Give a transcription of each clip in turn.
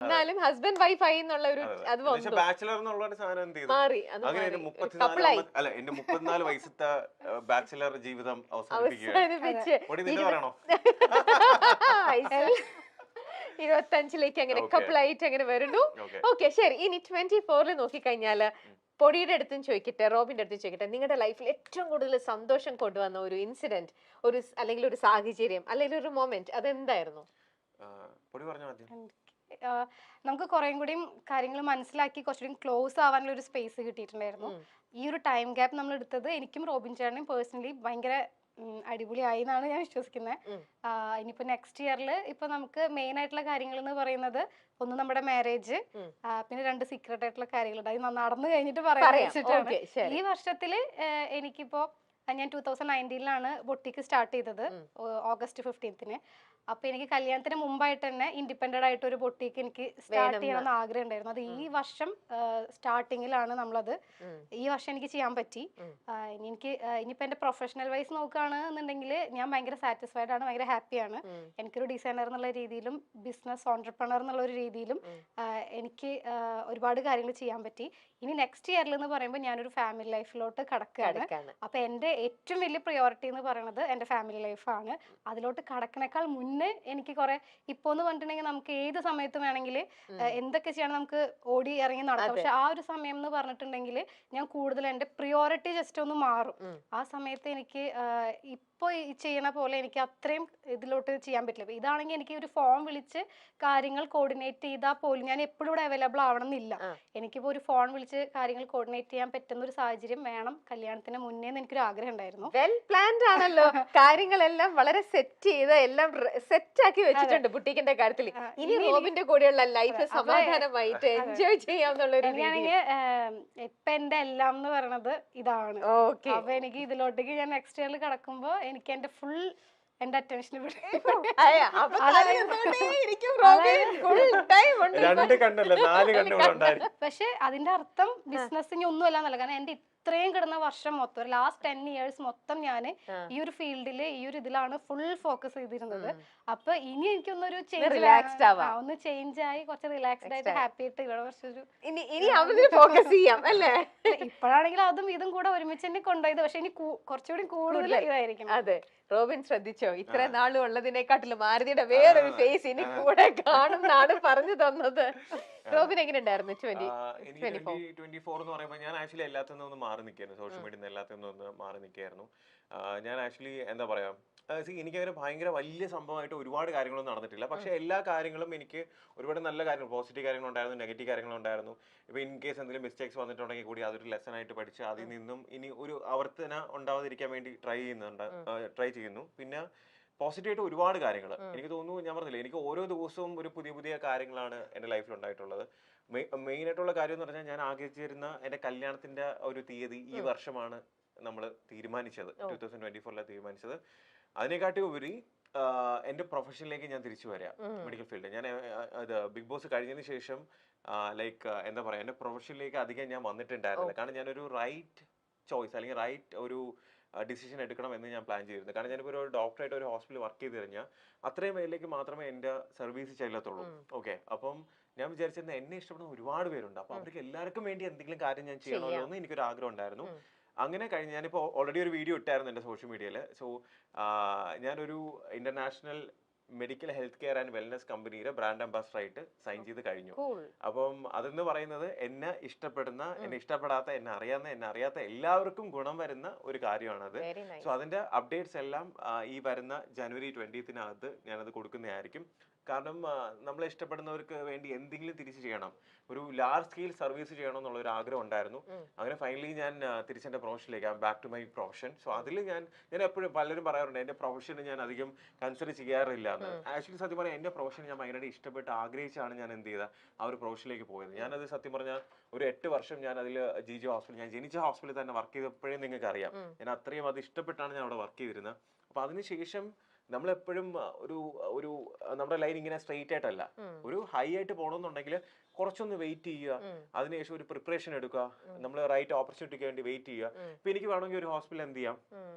എന്നാലും husband wife ആയി എന്നുള്ള ഒരു അത് വന്നു ബാച്ചിലർ എന്നുള്ള സാധനം എന്ത് ചെയ്തു മാറി. അങ്ങനെ എന്റെ 34 വയസ്സത്തെ ബാച്ചിലർ ജീവിതം അവസാനിപ്പിക്കുകയാണ് പറയണോ 25ലേക്ക് അങ്ങനെ കപ്പിളായിട്ട് അങ്ങനെ വരുന്നു. ഓക്കെ ശരി. ഇനി 24 നോക്കിക്കഴിഞ്ഞാല് പൊടിയുടെ അടുത്തും ചോദിക്കട്ടെ, റോബിന്റെ അടുത്തും ചോദിക്കട്ടെ, നിങ്ങളുടെ ലൈഫിൽ ഏറ്റവും കൂടുതൽ സന്തോഷം കൊണ്ടുവന്ന ഒരു ഇൻസിഡന്റ്, ഒരു അല്ലെങ്കിൽ ഒരു സാഹചര്യം അല്ലെങ്കിൽ ഒരു മൊമെന്റ്, അതെന്തായിരുന്നു? നമുക്ക് കുറേം കൂടിയും കാര്യങ്ങൾ മനസ്സിലാക്കി കുറച്ചുകൂടി ക്ലോസ് ആവാനുള്ള ഒരു സ്പേസ് കിട്ടിയിട്ടുണ്ടായിരുന്നു. ഈ ഒരു ടൈം ഗ്യാപ്പ് നമ്മൾ എടുത്തത് എനിക്കും റോബിൻ ചേട്ടനും പേഴ്സണലി ഭയങ്കര അടിപൊളിയായി എന്നാണ് ഞാൻ വിശ്വസിക്കുന്നത്. ഇനിയിപ്പോ നെക്സ്റ്റ് ഇയറിൽ ഇപ്പൊ നമുക്ക് മെയിൻ ആയിട്ടുള്ള കാര്യങ്ങൾ എന്ന് പറയുന്നത് ഒന്ന് നമ്മുടെ മാരേജ്, പിന്നെ 2 സീക്രട്ട് ആയിട്ടുള്ള കാര്യങ്ങളുണ്ട്. അത് നടന്നു കഴിഞ്ഞിട്ട് പറയാൻ. ഈ വർഷത്തില് എനിക്കിപ്പോ ഞാൻ 2019 ബൊട്ടിക്ക് സ്റ്റാർട്ട് ചെയ്തത്, August 15. അപ്പൊ എനിക്ക് കല്യാണത്തിന് മുമ്പായിട്ട് തന്നെ ഇൻഡിപെൻഡന്റ് ആയിട്ട് ഒരു ബൊട്ടിക്ക് എനിക്ക് സ്റ്റാർട്ട് ചെയ്യണമെന്ന് ആഗ്രഹം ഉണ്ടായിരുന്നു. അത് ഈ വർഷം സ്റ്റാർട്ടിങ്ങിലാണ് നമ്മളത് ഈ വർഷം എനിക്ക് ചെയ്യാൻ പറ്റി. എനിക്ക് ഇനിയിപ്പോ എന്റെ പ്രൊഫഷണൽ വൈസ് നോക്കുകയാണെന്നുണ്ടെങ്കിൽ ഞാൻ ഭയങ്കര സാറ്റിസ്ഫൈഡ് ആണ്, ഭയങ്കര ഹാപ്പിയാണ്. എനിക്കൊരു ഡിസൈനർ എന്നുള്ള രീതിയിലും ബിസിനസ് ഓൺട്രപ്രണർ എന്നുള്ള ഒരു രീതിയിലും എനിക്ക് ഒരുപാട് കാര്യങ്ങൾ ചെയ്യാൻ പറ്റി. ഇനി നെക്സ്റ്റ് ഇയറിൽ എന്ന് പറയുമ്പോൾ ഞാനൊരു ഫാമിലി ലൈഫിലോട്ട് കടക്കുകയാണ്. അപ്പൊ എന്റെ ഏറ്റവും വലിയ പ്രയോറിറ്റി എന്ന് പറയുന്നത് എന്റെ ഫാമിലി ലൈഫാണ്. അതിലോട്ട് കടക്കണേക്കാൾ മുന്നേ എനിക്ക് കുറെ ഇപ്പൊ എന്ന് പറഞ്ഞിട്ടുണ്ടെങ്കിൽ നമുക്ക് ഏത് സമയത്ത് വേണമെങ്കിൽ എന്തൊക്കെ ചെയ്യണം നമുക്ക് ഓടി ഇറങ്ങി നടക്കാം. പക്ഷെ ആ ഒരു സമയം എന്ന് പറഞ്ഞിട്ടുണ്ടെങ്കിൽ ഞാൻ കൂടുതൽ എന്റെ പ്രിയോറിറ്റി ജസ്റ്റ് ഒന്ന് മാറും. ആ സമയത്ത് എനിക്ക് ഇപ്പൊ ചെയ്യണ പോലെ എനിക്ക് അത്രയും ഇതിലോട്ട് ചെയ്യാൻ പറ്റില്ല. ഇതാണെങ്കിൽ എനിക്ക് ഒരു ഫോൺ വിളിച്ച് കാര്യങ്ങൾ കോർഡിനേറ്റ് ചെയ്താൽ പോലും ഞാൻ എപ്പോഴും ഇവിടെ അവൈലബിൾ ആവണം എന്നില്ല. എനിക്കിപ്പോ ഒരു ഫോൺ വിളിച്ച് കാര്യങ്ങൾ കോർഡിനേറ്റ് ചെയ്യാൻ പറ്റുന്ന ഒരു സാഹചര്യം വേണം കല്യാണത്തിന് മുന്നേ എനിക്കൊരു ആഗ്രഹം ഉണ്ടായിരുന്നു. വെൽ പ്ലാൻഡ് ആണല്ലോ, കാര്യങ്ങളെല്ലാം വളരെ സെറ്റ് ചെയ്ത് എല്ലാം സെറ്റ് ആക്കി വെച്ചിട്ടുണ്ട് ബുട്ടീക്കിന്റെ കാര്യത്തിൽ. ഇനി റോബിന്റെ കൂടെയുള്ള ലൈഫ് സമാധാനമായിട്ട് എൻജോയ് ചെയ്യാന്നുള്ള ഒരു ഇപ്പൊ എന്റെ എല്ലാം എന്ന് പറയുന്നത് ഇതാണ്. അപ്പൊ എനിക്ക് ഇതിലോട്ടേക്ക് ഞാൻ നെക്സ്റ്റ് ഇയറിൽ കടക്കുമ്പോ എനിക്ക് എന്റെ ഫുൾ എന്റെ അറ്റൻഷൻ പക്ഷെ അതിന്റെ അർത്ഥം ബിസിനസ്സിന് ഒന്നും അല്ല എന്നല്ല. കാരണം എന്റെ ഇത്രയും കിടന്ന വർഷം മൊത്തം ലാസ്റ്റ് 10 years മൊത്തം ഞാൻ ഈ ഒരു ഫീൽഡില് ഈ ഒരു ഇതിലാണ് ഫുൾ ഫോക്കസ് ചെയ്തിരുന്നത്. അപ്പൊ ഇനി എനിക്കൊന്നൊരു ഒന്ന് ചേഞ്ച് ആയി കുറച്ച് റിലാക്സ്ഡ് ആയിട്ട് ഹാപ്പി ആയിട്ട് ഇവിടെ കുറച്ചൊരു ഫോക്കസ് ചെയ്യാം അല്ലേ? ഇപ്പോഴാണെങ്കിൽ അതും ഇതും കൂടെ ഒരുമിച്ച് തന്നെ കൊണ്ടുപോയത്. പക്ഷെ ഇനി കുറച്ചുകൂടി കൂടുതൽ ഇതായിരിക്കും. അതെ, റോബിൻ ശ്രദ്ധിച്ചോ, ഇത്ര നാളും ഉള്ളതിനെക്കാട്ടിലും മാരുതിയുടെ വേറൊരു ഫേസ് ഇനി കൂടെ കാണുന്നാണ് പറഞ്ഞു തന്നത്. റോബിൻ എങ്ങനെ ഉണ്ടായിരുന്നു 2024 എന്ന് പറയുമ്പോൾ? ഞാൻ ആക്ച്വലി എല്ലാത്തിൽ നിന്നും മാറി നിൽക്കായിരുന്നു, സോഷ്യൽ മീഡിയ എല്ലാത്തിൽ നിന്നും മാറി നിൽക്കായിരുന്നു. ഞാൻ ആക്ച്വലി എന്താ പറയാ, എനിക്കങ്ങനെ ഭയങ്കര വലിയ സംഭവമായിട്ട് ഒരുപാട് കാര്യങ്ങളൊന്നും നടന്നിട്ടില്ല. പക്ഷെ എല്ലാ കാര്യങ്ങളും എനിക്ക് ഒരുപാട് നല്ല കാര്യങ്ങൾ, പോസിറ്റീവ് കാര്യങ്ങളുണ്ടായിരുന്നു, നെഗറ്റീവ് കാര്യങ്ങളുണ്ടായിരുന്നു. ഇപ്പൊ ഇൻ കേസ് എന്തെങ്കിലും മിസ്റ്റേക്സ് വന്നിട്ടുണ്ടെങ്കിൽ കൂടി അതൊരു ലെസൺ ആയിട്ട് പഠിച്ച് അതിൽ നിന്നും ഇനി ഒരു ആവർത്തന ഉണ്ടാവാതിരിക്കാൻ വേണ്ടി ട്രൈ ചെയ്യുന്നു. പിന്നെ പോസിറ്റീവായിട്ട് ഒരുപാട് കാര്യങ്ങൾ എനിക്ക് തോന്നുന്നു. ഞാൻ പറഞ്ഞില്ലേ, എനിക്ക് ഓരോ ദിവസവും ഒരു പുതിയ പുതിയ കാര്യങ്ങളാണ് എൻ്റെ ലൈഫിൽ ഉണ്ടായിട്ടുള്ളത്. മെയിൻ ആയിട്ടുള്ള കാര്യം എന്ന് പറഞ്ഞാൽ, ഞാൻ ആഗ്രഹിച്ചിരുന്ന എൻ്റെ കല്യാണത്തിന്റെ ഒരു തീയതി ഈ വർഷമാണ് നമ്മൾ തീരുമാനിച്ചത്, 2024 തീരുമാനിച്ചത്. അതിനെക്കാട്ടി ഉപരി എൻ്റെ പ്രൊഫഷനിലേക്ക് ഞാൻ തിരിച്ചു വരാം, മെഡിക്കൽ ഫീൽഡ്. ഞാൻ ബിഗ് ബോസ് കഴിഞ്ഞതിന് ശേഷം ലൈക്ക് എന്താ പറയാ, എൻ്റെ പ്രൊഫഷനിലേക്ക് അധികം ഞാൻ വന്നിട്ടുണ്ടായിരുന്നില്ല. കാരണം ഞാനൊരു റൈറ്റ് ചോയ്സ് അല്ലെങ്കിൽ റൈറ്റ് ഒരു ഡിസിഷൻ എടുക്കണം എന്ന് ഞാൻ പ്ലാൻ ചെയ്തിരുന്നു. കാരണം ഞാനിപ്പോൾ ഒരു ഡോക്ടറായിട്ട് ഒരു ഹോസ്പിറ്റലിൽ വർക്ക് ചെയ്ത് കഴിഞ്ഞാൽ അത്രയും പേരിലേക്ക് മാത്രമേ എൻ്റെ സർവീസ് ചെല്ലത്തുള്ളൂ. ഓക്കെ, അപ്പം ഞാൻ വിചാരിച്ചിരുന്ന എന്നെ ഇഷ്ടപ്പെടുന്ന ഒരുപാട് പേരുണ്ട്. അപ്പൊ അവർക്ക് എല്ലാവർക്കും വേണ്ടി എന്തെങ്കിലും കാര്യം ഞാൻ ചെയ്യണമല്ലോ എന്ന് എനിക്കൊരു ആഗ്രഹം ഉണ്ടായിരുന്നു. അങ്ങനെ കഴിഞ്ഞ് ഞാനിപ്പോൾ ഓൾറെഡി ഒരു വീഡിയോ ഇട്ടായിരുന്നു എൻ്റെ സോഷ്യൽ മീഡിയയിൽ. സോ ഞാനൊരു international medical health care and wellness കമ്പനിയുടെ ബ്രാൻഡ് അംബാസഡർ ആയിട്ട് സൈൻ ചെയ്ത് കഴിഞ്ഞു. അപ്പം അതെന്ന് പറയുന്നത് എന്നെ ഇഷ്ടപ്പെടുന്ന, എന്നെ ഇഷ്ടപ്പെടാത്ത, എന്നെ അറിയാത്ത എല്ലാവർക്കും ഗുണം വരുന്ന ഒരു കാര്യമാണത്. സോ അതിന്റെ അപ്ഡേറ്റ്സ് എല്ലാം ഈ വരുന്ന January 20th ഞാനത് കൊടുക്കുന്നതായിരിക്കും. കാരണം നമ്മളെ ഇഷ്ടപ്പെടുന്നവർക്ക് വേണ്ടി എന്തെങ്കിലും തിരിച്ചു ചെയ്യണം, ഒരു ലാർജ് സ്കെയിൽ സർവീസ് ചെയ്യണം എന്നുള്ള ഒരു ആഗ്രഹം ഉണ്ടായിരുന്നു. അങ്ങനെ ഫൈനലി ഞാൻ തിരിച്ചെന്റെ പ്രൊഫഷനിലേക്ക്, back to my profession. So അതിൽ ഞാൻ എപ്പോഴും പലരും പറയാറുണ്ട് എന്റെ പ്രൊഫഷന് ഞാൻ അധികം കൺസിഡർ ചെയ്യാറില്ല എന്ന്. ആക്ച്വലി സത്യം പറഞ്ഞാൽ എന്റെ പ്രൊഫഷൻ ഞാൻ ഭയങ്കരമായിട്ട് ഇഷ്ടപ്പെട്ട് ആഗ്രഹിച്ചാണ് ഞാൻ എന്ത് ചെയ്ത ആ ഒരു പ്രൊഫഷനിലേക്ക് പോയത്. ഞാനത് സത്യം പറഞ്ഞാൽ ഒരു 8 വർഷം ഞാൻ അതിൽ ജിജോ ഹോസ്പിറ്റൽ, ഞാൻ ജനിച്ച ഹോസ്പിറ്റലിൽ തന്നെ വർക്ക് ചെയ്തപ്പോഴേ നിങ്ങൾക്ക് അറിയാം. ഞാൻ അത്രയും അത് ഇഷ്ടപ്പെട്ടാണ് ഞാൻ അവിടെ വർക്ക് ചെയ്തിരുന്നത്. അപ്പൊ അതിനുശേഷം നമ്മളെപ്പോഴും ഒരു ഒരു നമ്മുടെ ലൈൻ ഇങ്ങനെ സ്ട്രെയിറ്റ് ആയിട്ടല്ല, ഒരു ഹൈ ആയിട്ട് പോകണമെന്നുണ്ടെങ്കിൽ കുറച്ചൊന്ന് വെയിറ്റ് ചെയ്യുക, അതിനുശേഷം ഒരു പ്രിപ്പറേഷൻ എടുക്കുക, നമ്മൾ റൈറ്റ് ഓപ്പർച്യൂണിറ്റിക്ക് വേണ്ടി വെയിറ്റ് ചെയ്യുക. ഇപ്പൊ എനിക്ക് വേണമെങ്കിൽ ഒരു ഹോസ്പിറ്റൽ എന്ത് ചെയ്യാം,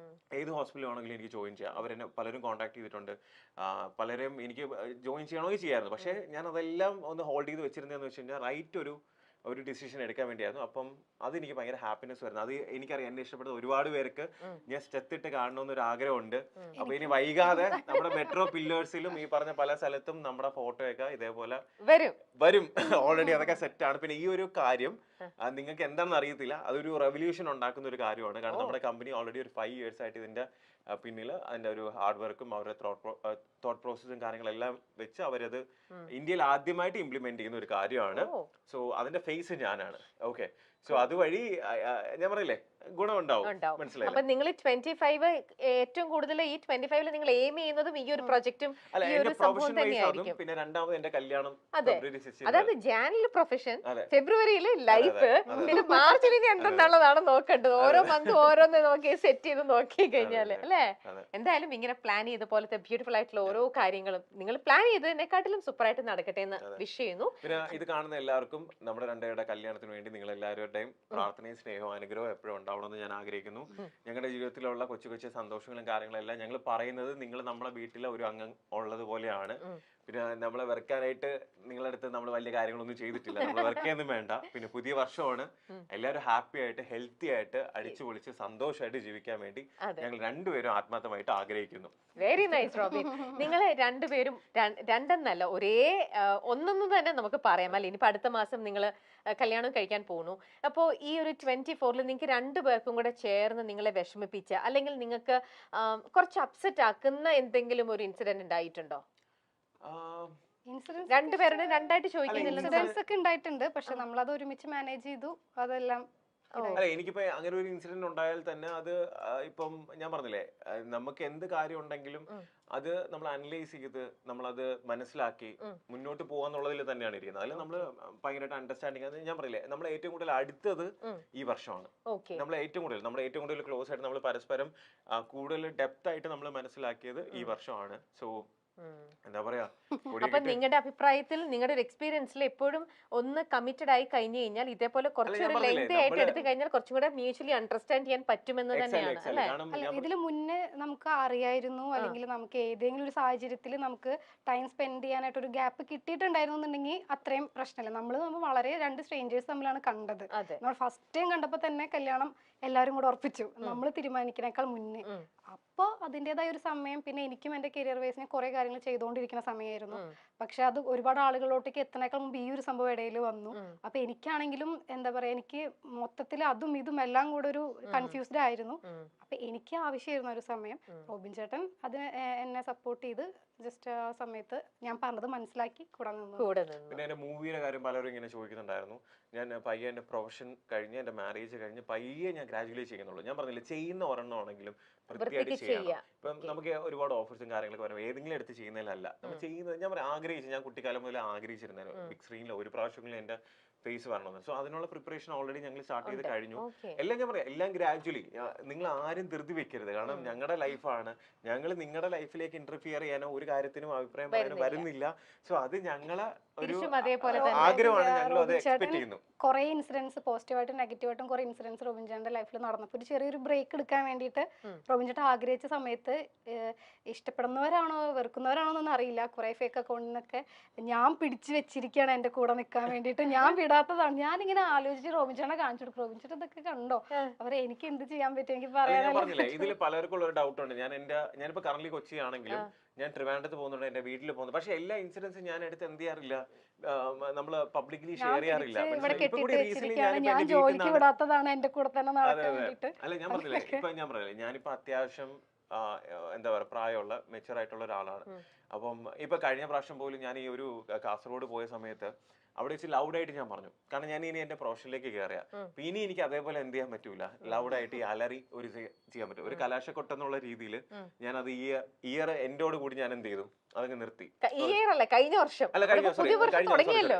ഏത് ഹോസ്പിറ്റൽ വേണമെങ്കിലും എനിക്ക് ജോയിൻ ചെയ്യാം. അവരെന്നെ പലരും കോൺടാക്ട് ചെയ്തിട്ടുണ്ട്, പലരും എനിക്ക് ജോയിൻ ചെയ്യണമെങ്കിൽ ചെയ്യാമായിരുന്നു. പക്ഷേ ഞാൻ അതെല്ലാം ഒന്ന് ഹോൾഡ് ചെയ്ത് വെച്ചിരുന്നതെന്ന് വെച്ച് കഴിഞ്ഞാൽ റൈറ്റ് ഒരു ഡിസിഷൻ എടുക്കാൻ വേണ്ടിയായിരുന്നു. അപ്പം അത് എനിക്ക് ഭയങ്കര ഹാപ്പിനെസ് വരുന്നത്. അത് എനിക്കറിയാം, എന്നെ ഇഷ്ടപ്പെടുന്ന ഒരുപാട് പേർക്ക് ഞാൻ സ്റ്റെത്തിട്ട് കാണണമെന്നൊരു ആഗ്രഹമുണ്ട്. അപ്പൊ ഇനി വൈകാതെ നമ്മുടെ മെട്രോ പില്ലേഴ്സിലും ഈ പറഞ്ഞ പല സ്ഥലത്തും നമ്മുടെ ഫോട്ടോയൊക്കെ ഇതേപോലെ വരും. ഓൾറെഡി അതൊക്കെ സെറ്റ് ആണ്. പിന്നെ ഈ ഒരു കാര്യം നിങ്ങൾക്ക് എന്താണെന്ന് അറിയത്തില്ല, അതൊരു റെവല്യൂഷൻ ഉണ്ടാക്കുന്ന ഒരു കാര്യമാണ്. കാരണം നമ്മുടെ കമ്പനി ഓൾറെഡി ഒരു 5 years ആയിട്ട് ഇതിന്റെ പിന്നിൽ അതിന്റെ ഒരു ഹാർഡ് വർക്കും അവരുടെ തോട്ട് പ്രോസസ്സും കാര്യങ്ങളെല്ലാം വെച്ച് അവരത് ഇന്ത്യയിൽ ആദ്യമായിട്ട് ഇംപ്ലിമെന്റ് ചെയ്യുന്ന ഒരു കാര്യമാണ്. സോ അതിന്റെ ഫേസ് ഞാനാണ്. ഓക്കെ, സോ അതുവഴി ഞാൻ പറയില്ലേ ഗുണമുണ്ടാവും. മനസ്സിലായി. അപ്പൊ നിങ്ങൾ 25 ഏറ്റവും കൂടുതൽ ഈ 25 നിങ്ങൾ എയിം ചെയ്യുന്നതും ഈ ഒരു പ്രൊജക്റ്റും ഈ ഒരു സംഭവം തന്നെയായിരിക്കും. പിന്നെ രണ്ടാമത് എന്റെ കല്യാണം. അതായത് ജാനുവരി പ്രൊഫഷൻ, ഫെബ്രുവരിയിൽ ലൈഫ്, പിന്നെ മാർച്ചിൽ ഇനി എന്തെന്നുള്ളതാണ് നോക്കേണ്ടത്. ഓരോ മന്ത് ഓരോന്ന് നോക്കി സെറ്റ് ചെയ്ത് നോക്കി കഴിഞ്ഞാല് അല്ലേ. എന്തായാലും ഇങ്ങനെ പ്ലാൻ ചെയ്ത പോലത്തെ ബ്യൂട്ടിഫുൾ ആയിട്ടുള്ള ഓരോ കാര്യങ്ങളും നിങ്ങൾ പ്ലാൻ ചെയ്തതിനെക്കാട്ടിലും സൂപ്പർ ആയിട്ട് നടക്കട്ടെ എന്ന് വിഷ് ചെയ്യുന്നു. പിന്നെ ഇത് കാണുന്ന എല്ലാവർക്കും നമ്മുടെ രണ്ടുപേരുടെ കല്യാണത്തിന് വേണ്ടി നിങ്ങൾ എല്ലാവരുടെയും പ്രാർത്ഥനയും സ്നേഹവും അനുഗ്രഹവും എപ്പോഴും ഉണ്ടാവണമെന്ന് ഞാൻ ആഗ്രഹിക്കുന്നു. ഞങ്ങളുടെ ജീവിതത്തിലുള്ള കൊച്ചു കൊച്ചു സന്തോഷങ്ങളും കാര്യങ്ങളെല്ലാം ഞങ്ങൾ പറയുന്നത് നിങ്ങൾ നമ്മുടെ വീട്ടിലെ ഒരു അംഗം ഉള്ളത് പോലെയാണ്. പിന്നെ നമ്മളെ വെറുക്കാനായിട്ട് നിങ്ങളുടെ അടുത്ത് നമ്മൾ വലിയ കാര്യങ്ങളൊന്നും ചെയ്തിട്ടില്ല. നമ്മൾ വെറുക്കൊന്നും വേണ്ട. പിന്നെ പുതിയ വർഷമാണ്, എല്ലാവരും ഹാപ്പി ആയിട്ട് ഹെൽത്തി ആയിട്ട് അടിച്ചു പൊളിച്ച് സന്തോഷമായിട്ട് ജീവിക്കാൻ വേണ്ടി ഞങ്ങൾ രണ്ടുപേരും ആത്മാർത്ഥമായിട്ട് ആഗ്രഹിക്കുന്നു. Very nice Robin. നിങ്ങൾ രണ്ടുപേരും രണ്ടെന്നല്ല ഒന്നൊന്നു തന്നെ നമുക്ക് പറയാം അല്ലെ. ഇനിയിപ്പോ അടുത്ത മാസം നിങ്ങൾ കല്യാണം കഴിക്കാൻ പോകുന്നു. അപ്പോൾ ഈ ഒരു 24-ൽ നിങ്ങൾക്ക് രണ്ടുപേർക്കും കൂടെ ചേർന്ന് നിങ്ങളെ വിഷമിപ്പിച്ച അല്ലെങ്കിൽ നിങ്ങൾക്ക് കുറച്ച് അപ്സെറ്റ് ആക്കുന്ന എന്തെങ്കിലും ഒരു ഇൻസിഡന്റ് ഉണ്ടായിട്ടുണ്ടോ? രണ്ടുപേരുടെ രണ്ടായിട്ട് ചോദിക്കുന്നില്ല. ഇൻസിഡൻസ് ഒക്കെ ഉണ്ടായിട്ടുണ്ട്, പക്ഷെ നമ്മളത് ഒരുമിച്ച് മാനേജ് ചെയ്തു. അതെല്ലാം അല്ല, എനിക്കിപ്പോ അങ്ങനെ ഒരു ഇൻസിഡന്റ് ഉണ്ടായാൽ തന്നെ അത് ഇപ്പം ഞാൻ പറഞ്ഞില്ലേ, നമുക്ക് എന്ത് കാര്യം ഉണ്ടെങ്കിലും അത് നമ്മൾ അനലൈസ് ചെയ്ത് നമ്മളത് മനസ്സിലാക്കി മുന്നോട്ട് പോകാന്നുള്ളതിൽ തന്നെയാണ് ഇരിക്കുന്നത്. അതിൽ നമ്മൾ ഭയങ്കരമായിട്ട് അണ്ടർസ്റ്റാൻഡിങ്. ഞാൻ പറയില്ലേ, നമ്മൾ ഏറ്റവും കൂടുതൽ അടുത്തത് ഈ വർഷമാണ്. നമ്മൾ ഏറ്റവും കൂടുതൽ ക്ലോസ് ആയിട്ട് നമ്മൾ പരസ്പരം കൂടുതൽ ഡെപ്ത് ആയിട്ട് നമ്മൾ മനസ്സിലാക്കിയത് ഈ വർഷമാണ്. സോ എന്താ പറയാ, അപ്പൊ നിങ്ങളുടെ അഭിപ്രായത്തിൽ നിങ്ങളുടെ ഒരു എക്സ്പീരിയൻസിൽ എപ്പോഴും ഒന്ന് കമ്മിറ്റഡ് ആയി കഴിഞ്ഞു കഴിഞ്ഞാൽ ഇതേപോലെ കുറച്ചൊരു ലെങ്ത് ആയിട്ട് എടുത്തു കഴിഞ്ഞാൽ കുറച്ചും കൂടെ മ്യൂച്വലി അണ്ടർസ്റ്റാൻഡ് ചെയ്യാൻ പറ്റുമെന്ന് തന്നെയാണ് അല്ലെ. ഇതില് മുന്നേ നമുക്ക് അറിയായിരുന്നു, അല്ലെങ്കിൽ നമുക്ക് ഏതെങ്കിലും ഒരു സാഹചര്യത്തിൽ നമുക്ക് ടൈം സ്പെൻഡ് ചെയ്യാനായിട്ട് ഒരു ഗ്യാപ്പ് കിട്ടിയിട്ടുണ്ടായിരുന്നു എന്നുണ്ടെങ്കിൽ അത്രയും പ്രശ്നമില്ല. നമ്മൾ വളരെ രണ്ട് സ്ട്രേഞ്ചേഴ്സ് തമ്മിലാണ് കണ്ടത്. നമ്മൾ ഫസ്റ്റ് ടൈം കണ്ടപ്പോ തന്നെ കല്യാണം എല്ലാവരും കൂടെ ഉറപ്പിച്ചു, നമ്മൾ തീരുമാനിക്കുന്നേക്കാൾ മുന്നേ. അപ്പൊ അതിൻ്റെതായ ഒരു സമയം, പിന്നെ എനിക്കും എന്റെ കരിയർ വൈസിന് കുറെ കാര്യങ്ങൾ ചെയ്തുകൊണ്ടിരിക്കുന്ന സമയമായിരുന്നു. പക്ഷെ അത് ഒരുപാട് ആളുകളിലോട്ടേക്ക് എത്തണേക്കാൾ മുമ്പ് ഈ ഒരു സംഭവം ഇടയിൽ വന്നു. അപ്പൊ എനിക്കാണെങ്കിലും എന്താ പറയാ, എനിക്ക് മൊത്തത്തിൽ അതും ഇതും എല്ലാം കൂടെ ഒരു കൺഫ്യൂസ്ഡ് ആയിരുന്നു. അപ്പൊ എനിക്ക് ആവശ്യമായിരുന്നു ഒരു സമയം. റോബിൻ ചേട്ടൻ അതിന് എന്നെ സപ്പോർട്ട് ചെയ്ത് ജസ്റ്റ് ആ സമയത്ത് ഞാൻ പറഞ്ഞത് മനസ്സിലാക്കി കൂടെ നിന്നു. പിന്നെ എന്റെ മൂവിയുടെ കാര്യം പലരും ഇങ്ങനെ ചോദിക്കുന്നുണ്ടായിരുന്നു. ഞാൻ പയ്യെ എന്റെ പ്രൊഫഷൻ കഴിഞ്ഞ് എന്റെ മാരേജ് കഴിഞ്ഞ് പയ്യെ ഞാൻ ഗ്രാജുവേറ്റ് ചെയ്യുന്നുള്ളൂ. ഞാൻ പറഞ്ഞില്ല, ചെയ്യുന്ന ഒരെണ്ണമാണെങ്കിലും വൃത്തിയായിട്ട് ചെയ്യണം. ഇപ്പം നമുക്ക് ഒരുപാട് ഓഫേഴ്സും കാര്യങ്ങളൊക്കെ വരും, ഏതെങ്കിലും എടുത്ത് ചെയ്യുന്നതിലല്ല നമ്മൾ ചെയ്യുന്നത്. ഞാൻ ആഗ്രഹിച്ചു, ഞാൻ കുട്ടിക്കാലം മുതൽ ആഗ്രഹിച്ചിരുന്നു ബിഗ് സ്ക്രീനിൽ ഒരു പ്രാവശ്യമെങ്കിലും എന്റെ ഫേസ് വരണമെന്ന്. സോ അതിനുള്ള പ്രിപ്പറേഷൻ ഓൾറെഡി ഞങ്ങൾ സ്റ്റാർട്ട് ചെയ്ത് കഴിഞ്ഞു. എല്ലാം ഞാൻ പറയാം, എല്ലാം ഗ്രാജുവലി. നിങ്ങൾ ആരും ധൃതി വെക്കരുത്. കാരണം ഞങ്ങളുടെ ലൈഫാണ്, ഞങ്ങൾ നിങ്ങളുടെ ലൈഫിലേക്ക് ഇന്റർഫിയർ ചെയ്യാനോ ഒരു കാര്യത്തിനും അഭിപ്രായം പറയാനോ വരുന്നില്ല. സോ അത് ഞങ്ങളെ ഒരു ആഗ്രഹമാണ്, ഞങ്ങൾ അത് എക്സ്പെക്ട് ചെയ്യുന്നു. കുറെ ഇൻസിഡൻസ് പോസിറ്റീവായിട്ടും നെഗറ്റീവായിട്ടും കുറെ ഇൻസിഡൻസ് റോബിൻ ചേട്ടന്റെ ലൈഫിൽ നടന്നപ്പോൾ ഒരു ചെറിയൊരു ബ്രേക്ക് എടുക്കാൻ വേണ്ടിയിട്ട് റോബിൻ ചേട്ടൻ ആഗ്രഹിച്ച സമയത്ത് ഇഷ്ടപ്പെടുന്നവരാണോ വെറുക്കുന്നവരാണോ എന്നൊന്നും അറിയില്ല, കുറെ ഫേക്ക് അക്കൗണ്ടിനൊക്കെ ഞാൻ പിടിച്ചു വെച്ചിരിക്കുകയാണ് എന്റെ കൂടെ നിൽക്കാൻ വേണ്ടിയിട്ട്. ഞാൻ വിടാത്തതാണ്. ഞാനിങ്ങനെ ആലോചിച്ച് റോബിൻ ചേട്ടനെ കാണിച്ചു കൊടുക്കും, റോബിൻ ചേട്ടൻ ഇതൊക്കെ കണ്ടോ, അവരെ എനിക്ക് എന്ത് ചെയ്യാൻ പറ്റും, എനിക്ക് പറയാനില്ല. ഇതിൽ പലർക്കും ഒരു ഡൗട്ട് ഉണ്ട്. ഞാനിപ്പോ കറന്റ് കൊച്ചിയാണെങ്കിലും ഞാൻ ട്രിവാൻഡ്രത്ത് പോകുന്നുണ്ട്, എന്റെ വീട്ടിൽ പോകുന്നു. പക്ഷെ എല്ലാ ഇൻസിഡൻസും ഞാൻ എടുത്ത് എന്ത് ചെയ്യാറില്ല, നമ്മള് പബ്ലിക്കലി ഷെയർ ചെയ്യാറില്ല. ഞാൻ ജോലിക്ക് വിടാത്തതാണ് എന്റെ കൂടെ തന്നെ നടക്കാൻ വേണ്ടിട്ട്. അല്ല, ഞാൻ പറഞ്ഞില്ലേ, ഇപ്പൊ ഞാൻ പറഞ്ഞില്ലേ, ഞാനിപ്പോ അത്യാവശ്യം എന്താ പറയാ പ്രായമുള്ള മെച്ചുവർ ആയിട്ടുള്ള ഒരാളാണ്. അപ്പം ഇപ്പൊ കഴിഞ്ഞ പ്രാവശ്യം പോലും ഞാൻ ഈ ഒരു കാസർഗോഡ് പോയ സമയത്ത് അവിടെ വെച്ച് ലൗഡായിട്ട് ഞാൻ പറഞ്ഞു, കാരണം ഞാൻ ഇനി എന്റെ പ്രൊഫഷനിലേക്ക് കയറിയ അപ്പൊ ഇനി എനിക്ക് അതേപോലെ എന്ത് ചെയ്യാൻ പറ്റൂല, ലൗഡായിട്ട് ഈ അലറി ഒരു ചെയ്യാൻ പറ്റും. ഒരു കലാശക്കൊട്ടെന്നുള്ള രീതിയിൽ ഞാൻ അത് ഈ ഇയർ എൻഡോട് കൂടി ഞാൻ എന്ത് ചെയ്തു, അതങ്ങ് നിർത്തി. ഈ ഇയർ അല്ല, കഴിഞ്ഞ വർഷം. അല്ല കഴിഞ്ഞ പുതിയ വർഷം തുടങ്ങിയല്ലോ.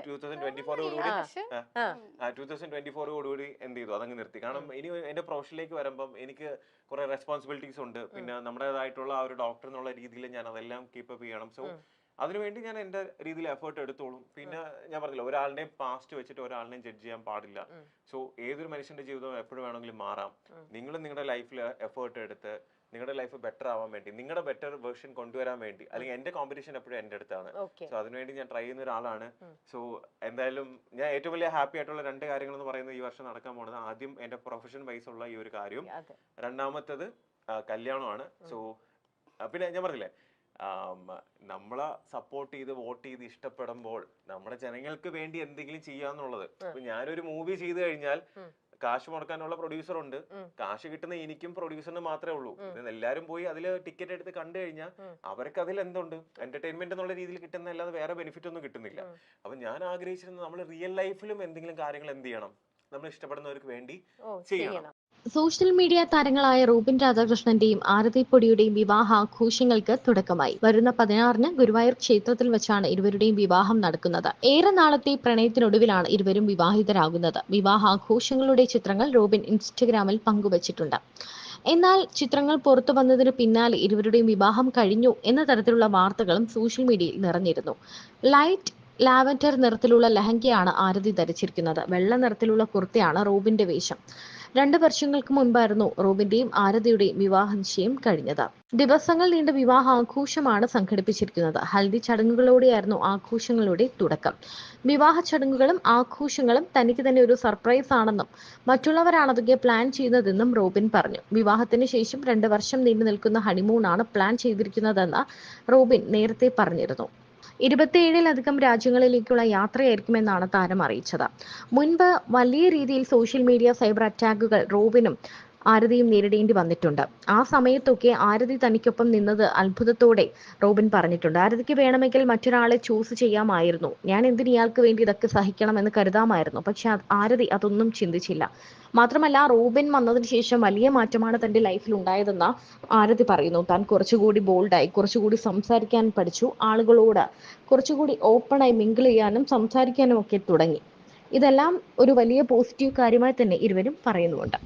2024 എന്ത് ചെയ്തു, അതങ്ങ് നിർത്തി. കാരണം ഇനി എന്റെ പ്രൊഫഷനിലേക്ക് വരുമ്പം എനിക്ക് കുറെ റെസ്പോൺസിബിലിറ്റീസ് ഉണ്ട്. പിന്നെ നമ്മുടേതായിട്ടുള്ള ആ ഒരു ഡോക്ടർ എന്നുള്ള രീതിയിൽ ഞാൻ അതെല്ലാം കീപ്പപ്പ് ചെയ്യണം. സോ അതിനുവേണ്ടി ഞാൻ എന്റെ രീതിയിൽ എഫേർട്ട് എടുത്തോളും. പിന്നെ ഞാൻ പറഞ്ഞില്ല, ഒരാളുടെയും പാസ്റ്റ് വെച്ചിട്ട് ഒരാളിനെയും ജഡ്ജ് ചെയ്യാൻ പാടില്ല. സോ ഏതൊരു മനുഷ്യന്റെ ജീവിതം എപ്പോഴും വേണമെങ്കിലും മാറാം. നിങ്ങൾ നിങ്ങളുടെ ലൈഫിൽ എഫേർട്ട് എടുത്ത് നിങ്ങളുടെ ലൈഫ് ബെറ്റർ ആവാൻ വേണ്ടി, നിങ്ങളുടെ ബെറ്റർ വേർഷൻ കൊണ്ടുവരാൻ വേണ്ടി, അല്ലെങ്കിൽ എന്റെ കോമ്പറ്റീഷൻ എപ്പോഴും എന്റെ അടുത്താണ്. സോ അതിനുവേണ്ടി ഞാൻ ട്രൈ ചെയ്യുന്ന ഒരാളാണ്. സോ എന്തായാലും ഞാൻ ഏറ്റവും വലിയ ഹാപ്പി ആയിട്ടുള്ള 2 കാര്യങ്ങൾ എന്ന് പറയുന്നത് ഈ വർഷം നടക്കാൻ പോകുന്നത്, ആദ്യം എന്റെ പ്രൊഫഷൻ വൈസ് ഉള്ള ഈ ഒരു കാര്യവും, രണ്ടാമത്തത് കല്യാണമാണ്. സോ പിന്നെ ഞാൻ പറഞ്ഞില്ലേ, നമ്മളെ സപ്പോർട്ട് ചെയ്ത് വോട്ട് ചെയ്ത് ഇഷ്ടപ്പെടുമ്പോൾ നമ്മുടെ ജനങ്ങൾക്ക് വേണ്ടി എന്തെങ്കിലും ചെയ്യാന്നുള്ളത്. ഇപ്പൊ ഞാനൊരു മൂവി ചെയ്തു കഴിഞ്ഞാൽ കാശ് മുടക്കാനുള്ള പ്രൊഡ്യൂസർ ഉണ്ട്, കാശ് കിട്ടുന്ന എനിക്കും പ്രൊഡ്യൂസറിന് മാത്രമേ ഉള്ളൂ. എല്ലാരും പോയി അതിൽ ടിക്കറ്റ് എടുത്ത് കണ്ടു കഴിഞ്ഞാൽ അവർക്ക് അതിൽ എന്തുണ്ട്, എന്റർടൈൻമെന്റ് എന്നുള്ള രീതിയിൽ കിട്ടുന്ന അല്ലാതെ വേറെ ബെനിഫിറ്റ് ഒന്നും കിട്ടുന്നില്ല. അപ്പൊ ഞാൻ ആഗ്രഹിച്ചിരുന്നത് നമ്മൾ റിയൽ ലൈഫിലും എന്തെങ്കിലും കാര്യങ്ങൾ എന്ത് ചെയ്യണം, നമ്മൾ ഇഷ്ടപ്പെടുന്നവർക്ക് വേണ്ടി ചെയ്യണം. സോഷ്യൽ മീഡിയ താരങ്ങളായ റോബിൻ രാധാകൃഷ്ണന്റെയും ആരതി പൊടിയുടെയും വിവാഹാഘോഷങ്ങൾക്ക് തുടക്കമായി. വരുന്ന 16-ന് ഗുരുവായൂർ ക്ഷേത്രത്തിൽ വെച്ചാണ് ഇരുവരുടെയും വിവാഹം നടക്കുന്നത്. ഏറെ നാളത്തെ പ്രണയത്തിനൊടുവിലാണ് ഇരുവരും വിവാഹിതരാകുന്നത്. വിവാഹാഘോഷങ്ങളുടെ ചിത്രങ്ങൾ റോബിൻ ഇൻസ്റ്റഗ്രാമിൽ പങ്കുവച്ചിട്ടുണ്ട്. എന്നാൽ ചിത്രങ്ങൾ പുറത്തു വന്നതിന് പിന്നാലെ ഇരുവരുടെയും വിവാഹം കഴിഞ്ഞു എന്ന തരത്തിലുള്ള വാർത്തകളും സോഷ്യൽ മീഡിയയിൽ നിറഞ്ഞിരുന്നു. ലൈറ്റ് ലാവൻഡർ നിറത്തിലുള്ള ലഹങ്കയാണ് ആരതി ധരിച്ചിരിക്കുന്നത്. വെള്ള നിറത്തിലുള്ള കുർത്തയാണ് റോബിന്റെ വേഷം. 2 വർഷങ്ങൾക്ക് മുൻപായിരുന്നു റോബിന്റെയും ആരതിയുടെയും വിവാഹ നിശ്ചയം കഴിഞ്ഞത്. ദിവസങ്ങൾ നീണ്ട വിവാഹാഘോഷമാണ് സംഘടിപ്പിച്ചിരിക്കുന്നത്. ഹൽദി ചടങ്ങുകളോടെയായിരുന്നു ആഘോഷങ്ങളുടെ തുടക്കം. വിവാഹ ചടങ്ങുകളും ആഘോഷങ്ങളും തനിക്ക് തന്നെ ഒരു സർപ്രൈസ് ആണെന്നും മറ്റുള്ളവരാണ് അതൊക്കെ പ്ലാൻ ചെയ്യുന്നതെന്നും റോബിൻ പറഞ്ഞു. വിവാഹത്തിന് ശേഷം 2 വർഷം നീണ്ടു നിൽക്കുന്ന ഹണിമൂണാണ് പ്ലാൻ ചെയ്തിരിക്കുന്നതെന്ന് റോബിൻ നേരത്തെ പറഞ്ഞിരുന്നു. 27-ലധികം രാജ്യങ്ങളിലേക്കുള്ള യാത്രയായിരിക്കുമെന്നാണ് താരം അറിയിച്ചത്. മുൻപ് വലിയ രീതിയിൽ സോഷ്യൽ മീഡിയ സൈബർ അറ്റാക്കുകൾ റോബിനും ആരതിയും നേരിടേണ്ടി വന്നിട്ടുണ്ട്. ആ സമയത്തൊക്കെ ആരതി തനിക്കൊപ്പം നിന്നത് അത്ഭുതത്തോടെ റോബിൻ പറഞ്ഞിട്ടുണ്ട്. ആരതിക്ക് വേണമെങ്കിൽ മറ്റൊരാളെ ചൂസ് ചെയ്യാമായിരുന്നു, ഞാൻ എന്തിന് ഇയാൾക്ക് വേണ്ടി ഇതൊക്കെ സഹിക്കണമെന്ന് കരുതാമായിരുന്നു. പക്ഷെ ആരതി അതൊന്നും ചിന്തിച്ചില്ല. മാത്രമല്ല, റോബിൻ വന്നതിന് ശേഷം വലിയ മാറ്റമാണ് തന്റെ ലൈഫിൽ ഉണ്ടായതെന്ന് ആരതി പറയുന്നു. താൻ കുറച്ചുകൂടി ബോൾഡായി, കുറച്ചുകൂടി സംസാരിക്കാൻ പഠിച്ചു, ആളുകളോട് കുറച്ചുകൂടി ഓപ്പണായി മിങ്കിൾ ചെയ്യാനും സംസാരിക്കാനും ഒക്കെ തുടങ്ങി. ഇതെല്ലാം ഒരു വലിയ പോസിറ്റീവ് കാര്യമായി തന്നെ ഇരുവരും പറയുന്നുമുണ്ട്.